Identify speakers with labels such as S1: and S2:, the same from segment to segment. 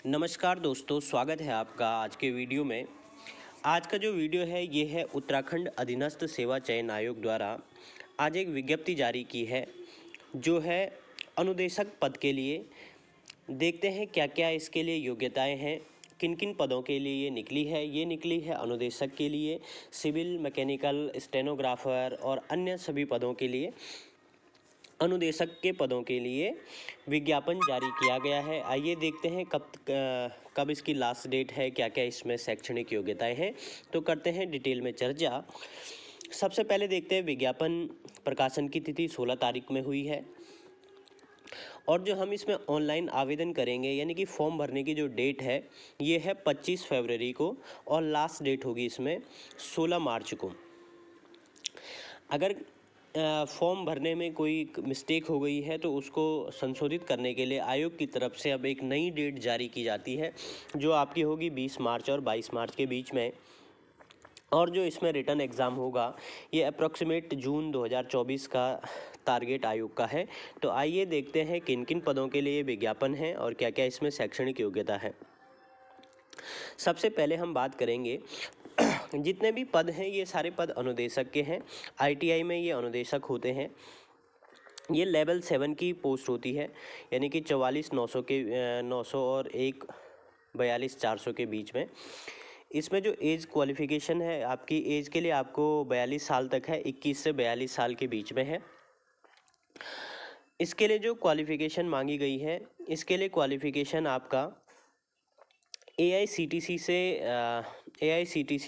S1: नमस्कार दोस्तों, स्वागत है आपका आज के वीडियो में। आज का जो वीडियो है ये है उत्तराखंड अधीनस्थ सेवा चयन आयोग द्वारा आज एक विज्ञप्ति जारी की है जो है अनुदेशक पद के लिए। देखते हैं क्या क्या इसके लिए योग्यताएं हैं, किन किन पदों के लिए ये निकली है। ये निकली है अनुदेशक के लिए, सिविल, मैकेनिकल, स्टेनोग्राफर और अन्य सभी पदों के लिए। अनुदेशक के पदों के लिए विज्ञापन जारी किया गया है। आइए देखते हैं कब इसकी लास्ट डेट है, क्या क्या इसमें शैक्षणिक योग्यताएं हैं। तो करते हैं डिटेल में चर्चा। सबसे पहले देखते हैं विज्ञापन प्रकाशन की तिथि 16 तारीख में हुई है और जो हम इसमें ऑनलाइन आवेदन करेंगे यानी कि फॉर्म भरने की जो डेट है ये है 25 फरवरी को और लास्ट डेट होगी इसमें 16 मार्च को। अगर फॉर्म भरने में कोई मिस्टेक हो गई है तो उसको संशोधित करने के लिए आयोग की तरफ से अब एक नई डेट जारी की जाती है जो आपकी होगी 20 मार्च और 22 मार्च के बीच में। और जो इसमें रिटन एग्ज़ाम होगा ये अप्रॉक्सीमेट जून 2024 का टारगेट आयोग का है। तो आइए देखते हैं किन किन पदों के लिए विज्ञापन है और क्या क्या इसमें शैक्षणिक योग्यता है। सबसे पहले हम बात करेंगे जितने भी पद हैं ये सारे पद अनुदेशक के हैं। आईटीआई में ये अनुदेशक होते हैं। ये लेवल 7 की पोस्ट होती है यानी कि 44,900 और 42,400 के बीच में। इसमें जो एज क्वालिफ़िकेशन है आपकी एज के लिए आपको 42 साल तक है, 21 से 42 साल के बीच में है। इसके लिए जो क्वालिफ़िकेशन मांगी गई है इसके लिए क्वालिफ़िकेशन आपका एआईसीटीसी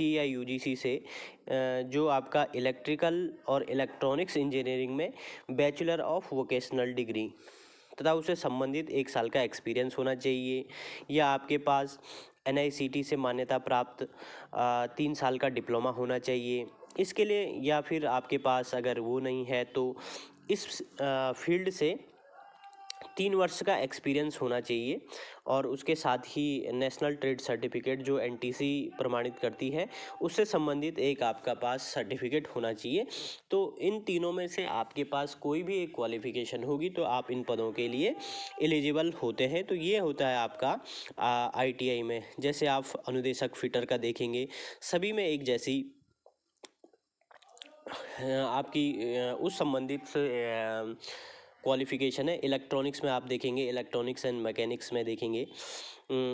S1: या यूजीसी से जो आपका इलेक्ट्रिकल और इलेक्ट्रॉनिक्स इंजीनियरिंग में बैचलर ऑफ वोकेशनल डिग्री तथा उससे संबंधित 1 साल का एक्सपीरियंस होना चाहिए, या आपके पास एनआईसीटी से मान्यता प्राप्त 3 साल का डिप्लोमा होना चाहिए इसके लिए, या फिर आपके पास अगर वो नहीं है तो इस फील्ड से 3 वर्ष का एक्सपीरियंस होना चाहिए। और उसके साथ ही नेशनल ट्रेड सर्टिफिकेट जो एनटीसी प्रमाणित करती है उससे संबंधित एक आपका पास सर्टिफिकेट होना चाहिए। तो इन तीनों में से आपके पास कोई भी एक क्वालिफिकेशन होगी तो आप इन पदों के लिए एलिजिबल होते हैं। तो ये होता है आपका आईटीआई में। जैसे आप अनुदेशक फिटर का देखेंगे, सभी में एक जैसी आपकी उस संबंधित क्वालिफ़िकेशन है। इलेक्ट्रॉनिक्स में आप देखेंगे, इलेक्ट्रॉनिक्स एंड मैकेनिक्स में देखेंगे।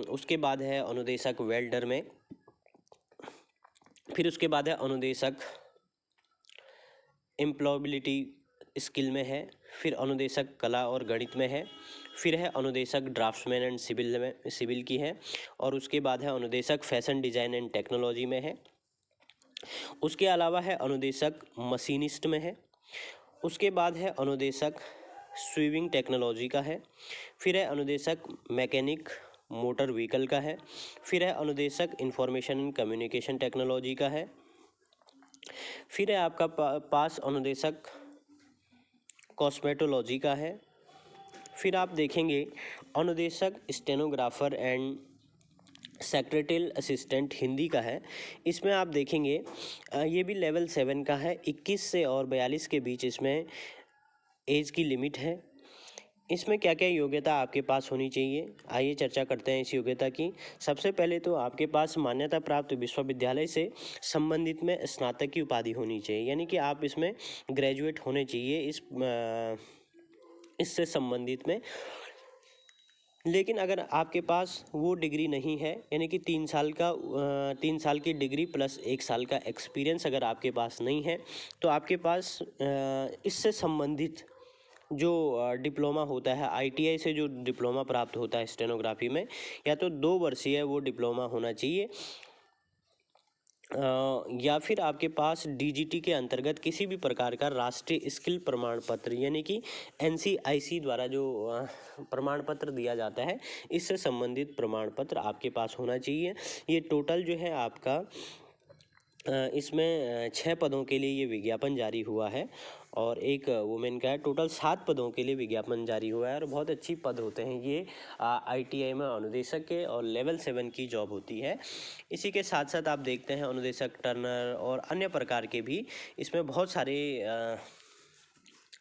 S1: उसके बाद है अनुदेशक वेल्डर में, फिर उसके बाद है अनुदेशक एम्प्लॉयबिलिटी स्किल में है, फिर अनुदेशक कला और गणित में है, फिर है अनुदेशक ड्राफ्ट्समैन एंड सिविल की है, और उसके बाद है अनुदेशक फैशन डिज़ाइन एंड टेक्नोलॉजी में है। उसके अलावा है अनुदेशक मशीनिस्ट में है। उसके बाद है अनुदेशक स्वीविंग टेक्नोलॉजी का है, फिर है अनुदेशक मैकेनिक मोटर व्हीकल का है, फिर है अनुदेशक इंफॉर्मेशन एंड कम्युनिकेशन टेक्नोलॉजी का है, फिर है आपका पास अनुदेशक कॉस्मेटोलॉजी का है, फिर आप देखेंगे अनुदेशक stenographer and secretarial assistant Hindi का है। इसमें आप देखेंगे ये भी लेवल 7 का है, 21 से और 42 के बीच इसमें एज की लिमिट है। इसमें क्या क्या योग्यता आपके पास होनी चाहिए, आइए चर्चा करते हैं इस योग्यता की। सबसे पहले तो आपके पास मान्यता प्राप्त विश्वविद्यालय से संबंधित में स्नातक की उपाधि होनी चाहिए, यानी कि आप इसमें ग्रेजुएट होने चाहिए इससे संबंधित में। लेकिन अगर आपके पास वो डिग्री नहीं है यानी कि 3 साल की डिग्री प्लस 1 साल का एक्सपीरियंस अगर आपके पास नहीं है तो आपके पास इससे संबंधित जो डिप्लोमा होता है आईटीआई से, जो डिप्लोमा प्राप्त होता है स्टेनोग्राफी में, या तो 2 वर्षीय वो डिप्लोमा होना चाहिए, या फिर आपके पास डीजीटी के अंतर्गत किसी भी प्रकार का राष्ट्रीय स्किल प्रमाण पत्र यानी कि एनसीआईसी द्वारा जो प्रमाण पत्र दिया जाता है इससे संबंधित प्रमाण पत्र आपके पास होना चाहिए। ये टोटल जो है आपका इसमें 6 पदों के लिए ये विज्ञापन जारी हुआ है और एक वुमेन का है। टोटल 7 पदों के लिए विज्ञापन जारी हुआ है और बहुत अच्छी पद होते हैं ये आईटीआई में अनुदेशक के, और लेवल 7 की जॉब होती है। इसी के साथ साथ आप देखते हैं अनुदेशक टर्नर और अन्य प्रकार के भी इसमें बहुत सारे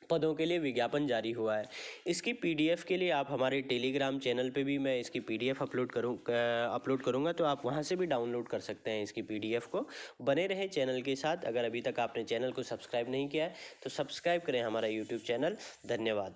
S1: पदों के लिए विज्ञापन जारी हुआ है। इसकी पीडीएफ के लिए आप हमारे टेलीग्राम चैनल पे भी मैं इसकी पीडीएफ अपलोड करूँगा, तो आप वहाँ से भी डाउनलोड कर सकते हैं इसकी पीडीएफ को। बने रहें चैनल के साथ। अगर अभी तक आपने चैनल को सब्सक्राइब नहीं किया है तो सब्सक्राइब करें हमारा यूट्यूब चैनल। धन्यवाद।